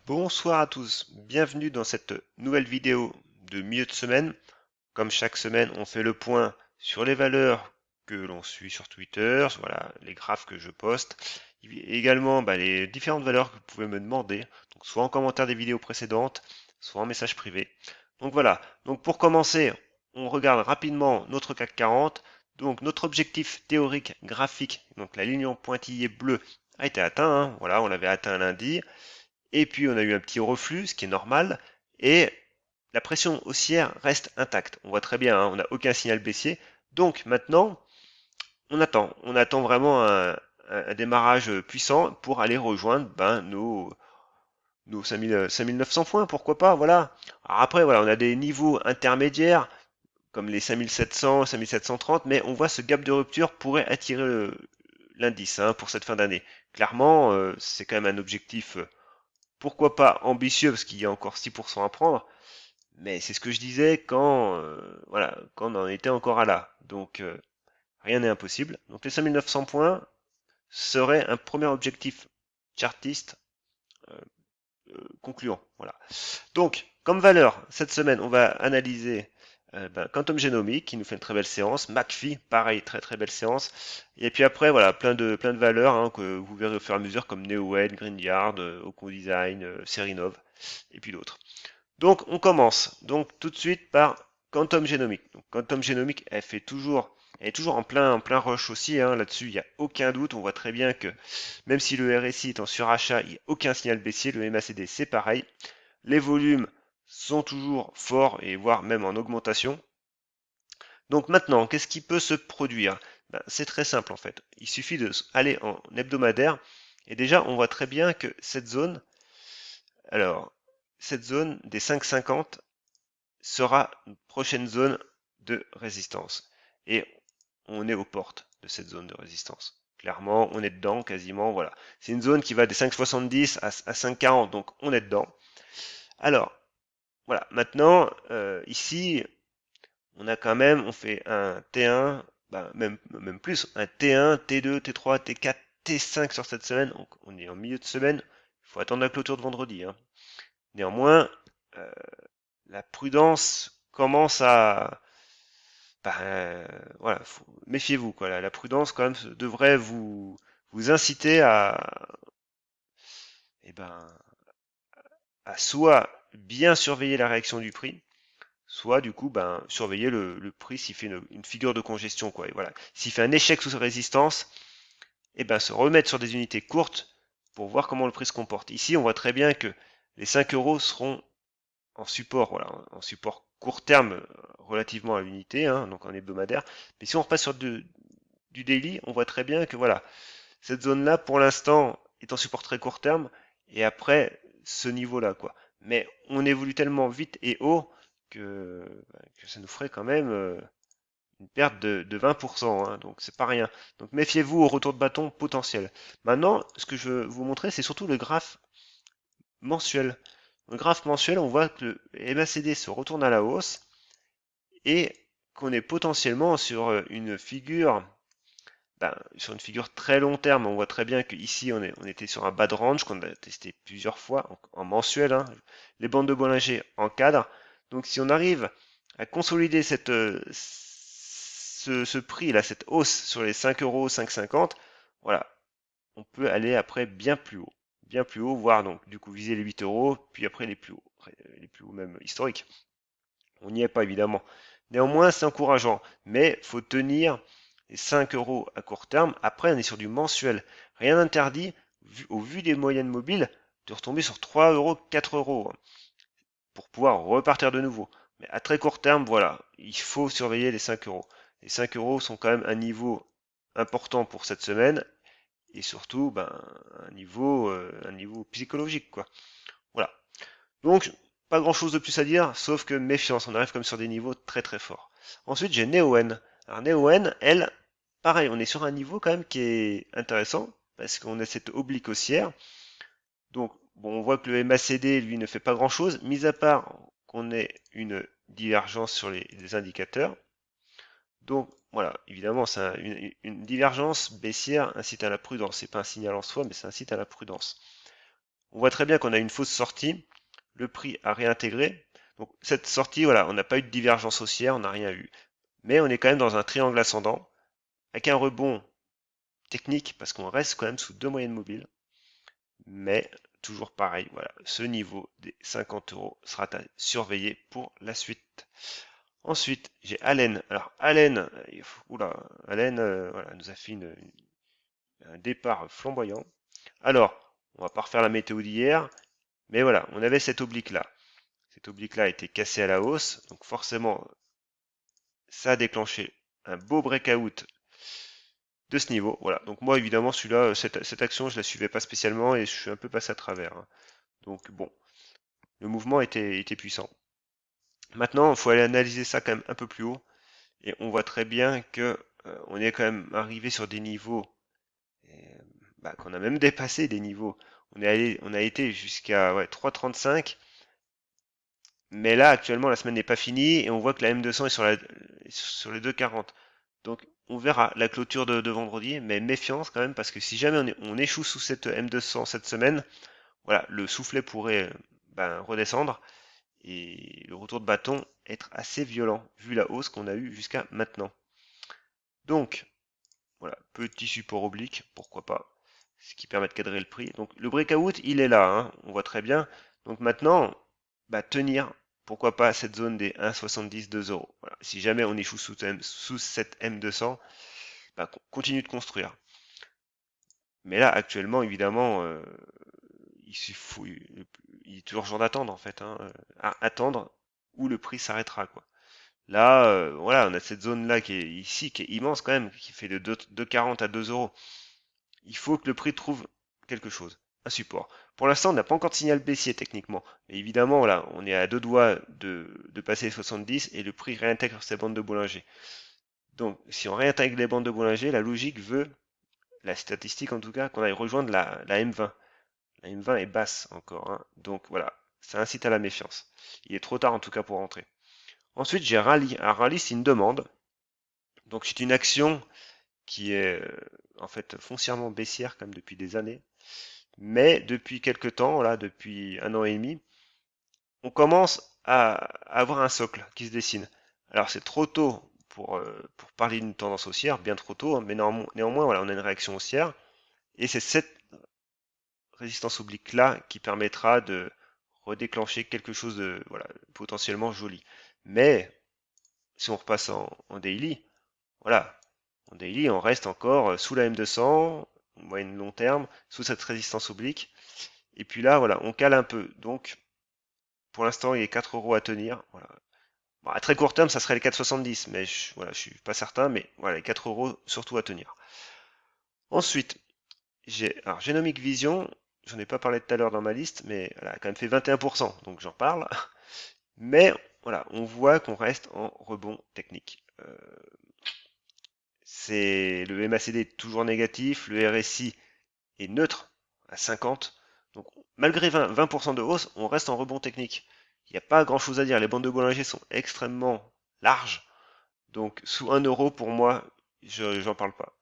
Bonsoir à tous, bienvenue dans cette nouvelle vidéo de milieu de semaine. Comme chaque semaine, on fait le point sur les valeurs que l'on suit sur Twitter, voilà, les graphes que je poste, et également les différentes valeurs que vous pouvez me demander, donc soit en commentaire des vidéos précédentes, soit en message privé. Donc voilà, donc pour commencer, on regarde rapidement notre CAC 40. Donc notre objectif théorique graphique, donc la ligne en pointillé bleu, a été atteint, hein. Voilà, on l'avait atteint lundi. Et puis on a eu un petit reflux, ce qui est normal, et la pression haussière reste intacte. On voit très bien, hein, on n'a aucun signal baissier. Donc maintenant, on attend vraiment un démarrage puissant pour aller rejoindre nos 5900 points, pourquoi pas, voilà. Alors après, voilà, on a des niveaux intermédiaires, comme les 5700, 5730, mais on voit ce gap de rupture pourrait attirer l'indice, hein, pour cette fin d'année. Clairement, c'est quand même un objectif pourquoi pas ambitieux parce qu'il y a encore 6% à prendre, mais c'est ce que je disais quand on en était encore à là. Donc rien n'est impossible. Donc les 5900 points seraient un premier objectif chartiste euh, concluant. Voilà. Donc comme valeur, cette semaine, on va analyser Quantum Genomics qui nous fait une très belle séance, McPhee, pareil, très très belle séance. Et puis après, voilà, plein de valeurs, hein, que vous verrez au fur et à mesure comme NeoWed, Greenyard, Oco-Design, Serinov et puis d'autres. Donc on commence donc tout de suite par Quantum Genomics. Donc, Quantum Genomics, elle est toujours en plein rush aussi, hein, là-dessus, il n'y a aucun doute. On voit très bien que même si le RSI est en surachat, il n'y a aucun signal baissier. Le MACD, c'est pareil. Les volumes sont toujours forts et voire même en augmentation. Donc maintenant, qu'est-ce qui peut se produire? C'est très simple en fait. Il suffit d'aller en hebdomadaire et déjà on voit très bien que alors cette zone des 5,50 sera une prochaine zone de résistance. Et on est aux portes de cette zone de résistance. Clairement, on est dedans quasiment, voilà. C'est une zone qui va des 5,70 à 5,40, donc on est dedans. Alors, voilà, maintenant, ici, on fait un T1, même plus, un T1, T2, T3, T4, T5 sur cette semaine, donc on est en milieu de semaine, il faut attendre la clôture de vendredi, hein. Néanmoins, euh, la prudence commence à, voilà, méfiez-vous, quoi. La prudence, quand même, devrait vous inciter eh ben, à soit bien surveiller la réaction du prix, soit du coup, surveiller le prix s'il fait une figure de congestion, quoi. Et voilà. S'il fait un échec sous résistance, se remettre sur des unités courtes pour voir comment le prix se comporte. Ici, on voit très bien que les 5 euros seront en support, voilà, en support court terme relativement à l'unité, hein, donc en hebdomadaire. Mais si on repasse sur du daily, on voit très bien que voilà, cette zone-là, pour l'instant, est en support très court terme, et après, ce niveau-là, quoi. Mais on évolue tellement vite et haut que ça nous ferait quand même une perte de 20%, hein, donc c'est pas rien. Donc méfiez-vous au retour de bâton potentiel. Maintenant, ce que je veux vous montrer, c'est surtout le graphe mensuel. Le graphe mensuel, on voit que le MACD se retourne à la hausse et qu'on est potentiellement sur une figure très long terme. On voit très bien qu'ici, on était sur un bas de range qu'on a testé plusieurs fois en mensuel, hein. Les bandes de Bollinger en cadre. Donc si on arrive à consolider ce prix là, cette hausse sur les 5 euros, 5,50, voilà, on peut aller après bien plus haut, voire donc du coup viser les 8 euros, puis après les plus hauts même historiques. On n'y est pas évidemment. Néanmoins, c'est encourageant, mais faut tenir les 5 euros à court terme. Après, on est sur du mensuel. Rien n'interdit, au vu des moyennes mobiles, de retomber sur 3 euros, 4 euros, hein, pour pouvoir repartir de nouveau. Mais à très court terme, voilà, il faut surveiller les 5 euros. Les 5 euros sont quand même un niveau important pour cette semaine et surtout un niveau psychologique, quoi. Voilà. Donc, pas grand chose de plus à dire, sauf que méfiance, on arrive comme sur des niveaux très très forts. Ensuite, j'ai NeoN. Alors NeoN, elle, pareil, on est sur un niveau quand même qui est intéressant, parce qu'on a cette oblique haussière. Donc, bon, on voit que le MACD, lui, ne fait pas grand chose, mis à part qu'on ait une divergence sur les indicateurs. Donc, voilà, évidemment, une divergence baissière incite à la prudence. C'est pas un signal en soi, mais ça incite à la prudence. On voit très bien qu'on a une fausse sortie, le prix a réintégré. Donc cette sortie, voilà, on n'a pas eu de divergence haussière, on n'a rien eu. Mais on est quand même dans un triangle ascendant, avec un rebond technique, parce qu'on reste quand même sous deux moyennes mobiles. Mais toujours pareil, voilà, ce niveau des 50 euros sera à surveiller pour la suite. Ensuite, j'ai Allen. Alors Allen, oula, Allen voilà, nous a fait un départ flamboyant. Alors, on va pas refaire la météo d'hier, mais voilà, on avait cette oblique là. Cette oblique là a été cassée à la hausse, donc forcément, ça a déclenché un beau breakout de ce niveau. Voilà, donc moi évidemment, celui-là, cette action, je la suivais pas spécialement et je suis un peu passé à travers, hein. Donc bon, le mouvement était puissant. Maintenant, il faut aller analyser ça quand même un peu plus haut. Et on voit très bien que on est quand même arrivé sur des niveaux qu'on a même dépassé des niveaux. On a été jusqu'à 3,35, mais là actuellement la semaine n'est pas finie et on voit que la M200 est sur les 2,40. Donc on verra la clôture de vendredi, mais méfiance quand même parce que si jamais on échoue sous cette M200 cette semaine, voilà, le soufflet pourrait redescendre et le retour de bâton être assez violent vu la hausse qu'on a eue jusqu'à maintenant. Donc voilà, petit support oblique, pourquoi pas, ce qui permet de cadrer le prix. Donc le breakout, il est là, hein, on voit très bien. Donc maintenant, tenir, pourquoi pas cette zone des 1,70, 2 euros. Voilà. Si jamais on échoue sous cette M200, continue de construire. Mais là, actuellement, évidemment, il est toujours jour d'attendre en fait, hein, à attendre où le prix s'arrêtera, quoi. Là, voilà, on a cette zone-là qui est ici, qui est immense quand même, qui fait de 2,40 à 2 euros. Il faut que le prix trouve quelque chose, un support. Pour l'instant, on n'a pas encore de signal baissier techniquement. Mais évidemment, là, on est à deux doigts de passer les 70 et le prix réintègre ces bandes de Bollinger. Donc, si on réintègre les bandes de Bollinger, la logique veut, la statistique en tout cas, qu'on aille rejoindre la M20. La M20 est basse encore, hein. Donc voilà, ça incite à la méfiance. Il est trop tard en tout cas pour rentrer. Ensuite, j'ai rallye. Un rallye, c'est une demande. Donc c'est une action qui est en fait foncièrement baissière comme depuis des années. Mais depuis quelques temps, là, depuis un an et demi, on commence à avoir un socle qui se dessine. Alors c'est trop tôt pour parler d'une tendance haussière, bien trop tôt, hein, mais néanmoins, voilà, on a une réaction haussière, et c'est cette résistance oblique là qui permettra de redéclencher quelque chose de voilà, potentiellement joli. Mais si on repasse en daily, voilà, en daily, on reste encore sous la M200, moyenne long terme, sous cette résistance oblique. Et puis là, voilà, on cale un peu. Donc, pour l'instant, il y a 4 euros à tenir. Voilà. Bon, à très court terme, ça serait les 4,70, mais voilà, je suis pas certain, mais voilà, les 4 euros surtout à tenir. Ensuite, j'ai alors Genomic Vision, j'en ai pas parlé tout à l'heure dans ma liste, mais elle a quand même fait 21%, donc j'en parle. Mais voilà, on voit qu'on reste en rebond technique. C'est le MACD est toujours négatif, le RSI est neutre à 50. Donc malgré 20% de hausse, on reste en rebond technique. Il n'y a pas grand chose à dire. Les bandes de Bollinger sont extrêmement larges. Donc sous 1 euro pour moi, j'en parle pas.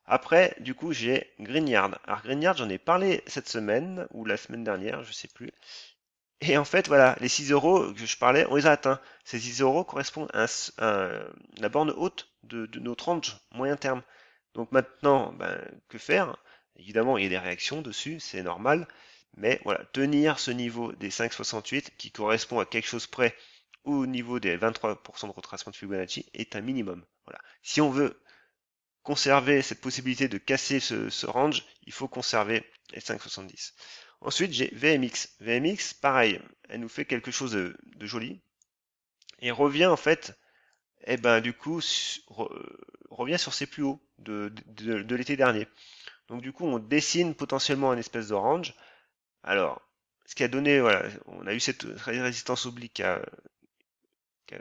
Après, du coup, j'ai Greenyard. Alors Greenyard, j'en ai parlé cette semaine ou la semaine dernière, je sais plus. Et en fait, voilà, les 6 euros que je parlais, on les a atteints. Ces 6 euros correspondent à la borne haute de notre range moyen terme. Donc maintenant, que faire? Évidemment, il y a des réactions dessus, c'est normal. Mais voilà, tenir ce niveau des 5,68 qui correspond à quelque chose près au niveau des 23% de retracement de Fibonacci est un minimum. Voilà. Si on veut conserver cette possibilité de casser ce range, il faut conserver les 5,70. Ensuite, j'ai VMX. VMX, pareil, elle nous fait quelque chose de joli et revient en fait, du coup, revient sur ses plus hauts de l'été dernier. Donc du coup, on dessine potentiellement un espèce d'orange. Alors, ce qui a donné, voilà, on a eu cette résistance oblique qui a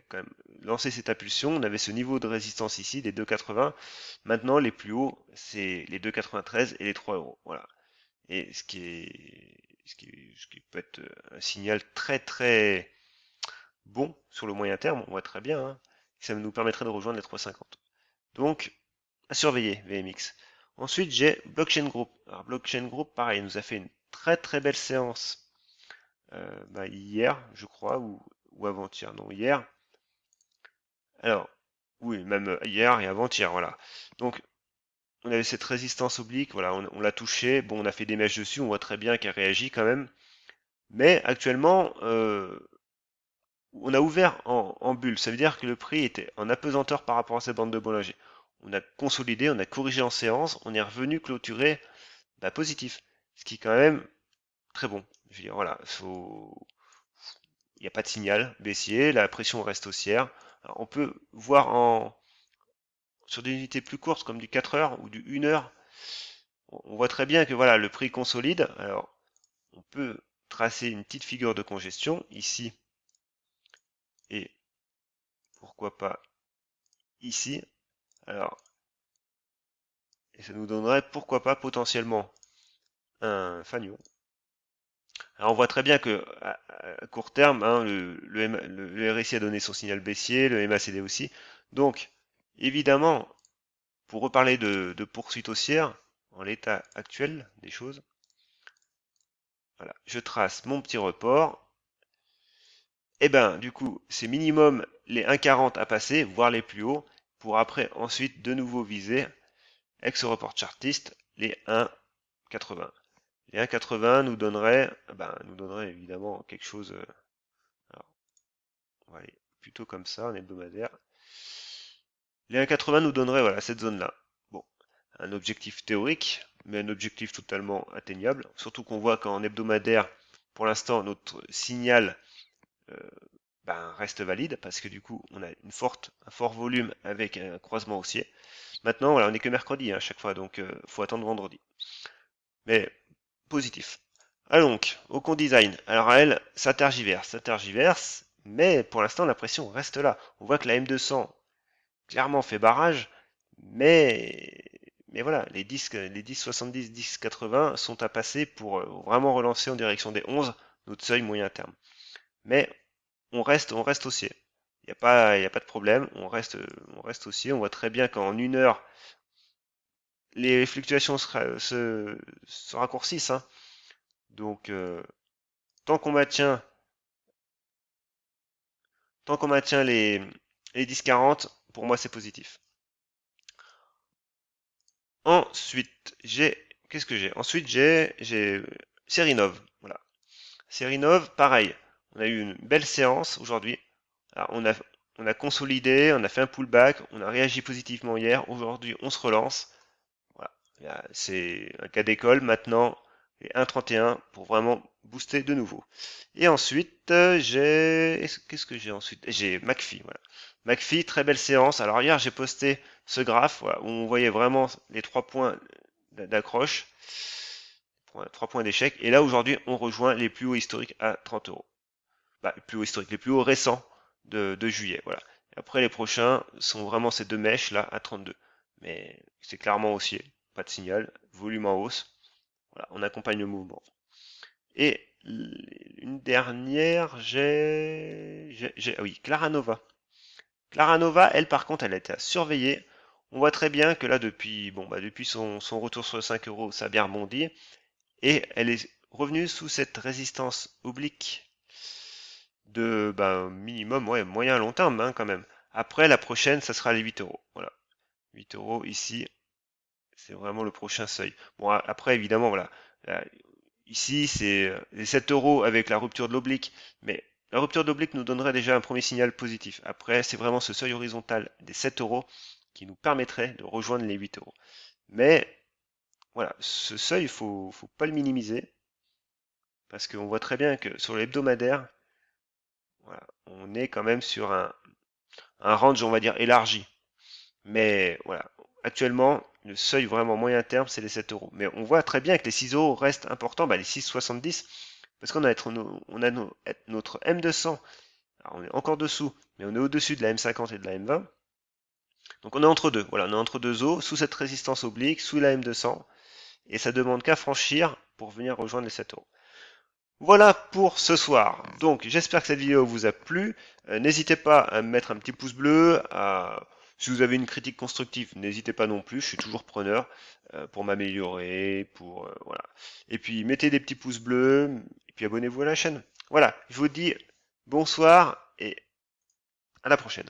quand même lancé cette impulsion. On avait ce niveau de résistance ici, des 2,80. Maintenant, les plus hauts, c'est les 2,93 et les 3 euros. Voilà. Et ce qui peut être un signal très très bon sur le moyen terme, on voit très bien, hein, ça nous permettrait de rejoindre les 3,50. Donc, à surveiller VMX. Ensuite, j'ai Blockchain Group. Alors, Blockchain Group, pareil, il nous a fait une très belle séance hier, je crois, ou avant-hier, non, hier. Alors, oui, même hier et avant-hier, voilà. Donc, on avait cette résistance oblique, voilà, on l'a touché, bon, on a fait des mèches dessus, on voit très bien qu'elle réagit quand même. Mais actuellement, on a ouvert en bulle, ça veut dire que le prix était en apesanteur par rapport à cette bande de Bollinger. On a consolidé, on a corrigé en séance, on est revenu clôturer positif, ce qui est quand même très bon. Je veux dire, voilà, il n'y a pas de signal baissier, la pression reste haussière. Alors, on peut voir sur des unités plus courtes comme du 4 heures ou du 1 heure, on voit très bien que voilà, le prix consolide. Alors, on peut tracer une petite figure de congestion ici et pourquoi pas ici. Alors, et ça nous donnerait pourquoi pas potentiellement un fanion. Alors on voit très bien que à court terme, hein, le RSI a donné son signal baissier, le MACD aussi. Donc, évidemment, pour reparler de poursuite haussière, en l'état actuel des choses, voilà, je trace mon petit report. Et ben, du coup, c'est minimum les 1,40 à passer, voire les plus hauts, pour après ensuite de nouveau viser, avec ce report chartiste, les 1,80. Les 1,80 nous donnerait évidemment quelque chose. Alors, on va aller plutôt comme ça, en hebdomadaire. Les 1,80 nous donneraient voilà, cette zone-là. Bon, un objectif théorique, mais un objectif totalement atteignable. Surtout qu'on voit qu'en hebdomadaire, pour l'instant, notre signal reste valide parce que du coup, on a un fort volume avec un croisement haussier. Maintenant, voilà, on n'est que mercredi à chaque fois, donc faut attendre vendredi. Mais positif. Allons, au con design. Alors elle, ça tergiverse, mais pour l'instant la pression reste là. On voit que la M200 clairement fait barrage, mais voilà, les 10 70, 10 80 sont à passer pour vraiment relancer en direction des 11, notre seuil moyen terme. Mais on reste haussier. Il y a pas de problème, on reste haussier. On voit très bien qu'en 1 heure, les fluctuations se raccourcissent, hein. Donc, tant qu'on maintient, tant qu'on maintient les 10-40, pour moi c'est positif. Ensuite, qu'est-ce que j'ai? Ensuite, j'ai Serinov. Voilà. Serinov, pareil. On a eu une belle séance aujourd'hui. Alors, on a consolidé, on a fait un pullback, on a réagi positivement hier. Aujourd'hui, on se relance. Voilà. C'est un cas d'école. Maintenant, les 1,31 pour vraiment booster de nouveau. Et ensuite, qu'est-ce que j'ai ensuite? J'ai McPhee. Voilà. McPhee, très belle séance. Alors hier, j'ai posté ce graphe voilà, où on voyait vraiment les 3 points d'accroche, 3 points d'échec. Et là, aujourd'hui, on rejoint les plus hauts historiques à 30 euros. Les plus hauts historiques, les plus hauts récents de juillet. Voilà. Et après, les prochains sont vraiment ces deux mèches là à 32. Mais c'est clairement haussier. Pas de signal. Volume en hausse. Voilà, on accompagne le mouvement. Et une dernière, ah oui, Claranova. Claranova, elle par contre, elle a été à surveiller. On voit très bien que là, depuis son retour sur le 5 euros, ça a bien rebondi. Et elle est revenue sous cette résistance oblique de minimum, ouais, moyen à long terme hein, quand même. Après, la prochaine, ça sera les 8 euros. Voilà. 8 euros ici, c'est vraiment le prochain seuil. Bon, après, évidemment, voilà. Ici, c'est les 7 euros avec la rupture de l'oblique, mais la rupture d'oblique nous donnerait déjà un premier signal positif. Après, c'est vraiment ce seuil horizontal des 7 euros qui nous permettrait de rejoindre les 8 euros. Mais voilà, ce seuil, faut pas le minimiser, parce qu'on voit très bien que sur l'hebdomadaire, voilà, on est quand même sur un range, on va dire, élargi. Mais voilà, actuellement, le seuil vraiment moyen terme, c'est les 7 euros. Mais on voit très bien que les 6 euros restent importants, les 6,70, parce qu'on a, notre M200. Alors on est encore dessous, mais on est au-dessus de la M50 et de la M20. Donc on est entre deux. Voilà, on est entre deux eaux, sous cette résistance oblique, sous la M200. Et ça demande qu'à franchir pour venir rejoindre les 7 euros. Voilà pour ce soir. Donc j'espère que cette vidéo vous a plu. N'hésitez pas à mettre un petit pouce bleu, Si vous avez une critique constructive, n'hésitez pas non plus, je suis toujours preneur pour m'améliorer, voilà. Et puis mettez des petits pouces bleus, et puis abonnez-vous à la chaîne. Voilà, je vous dis bonsoir et à la prochaine.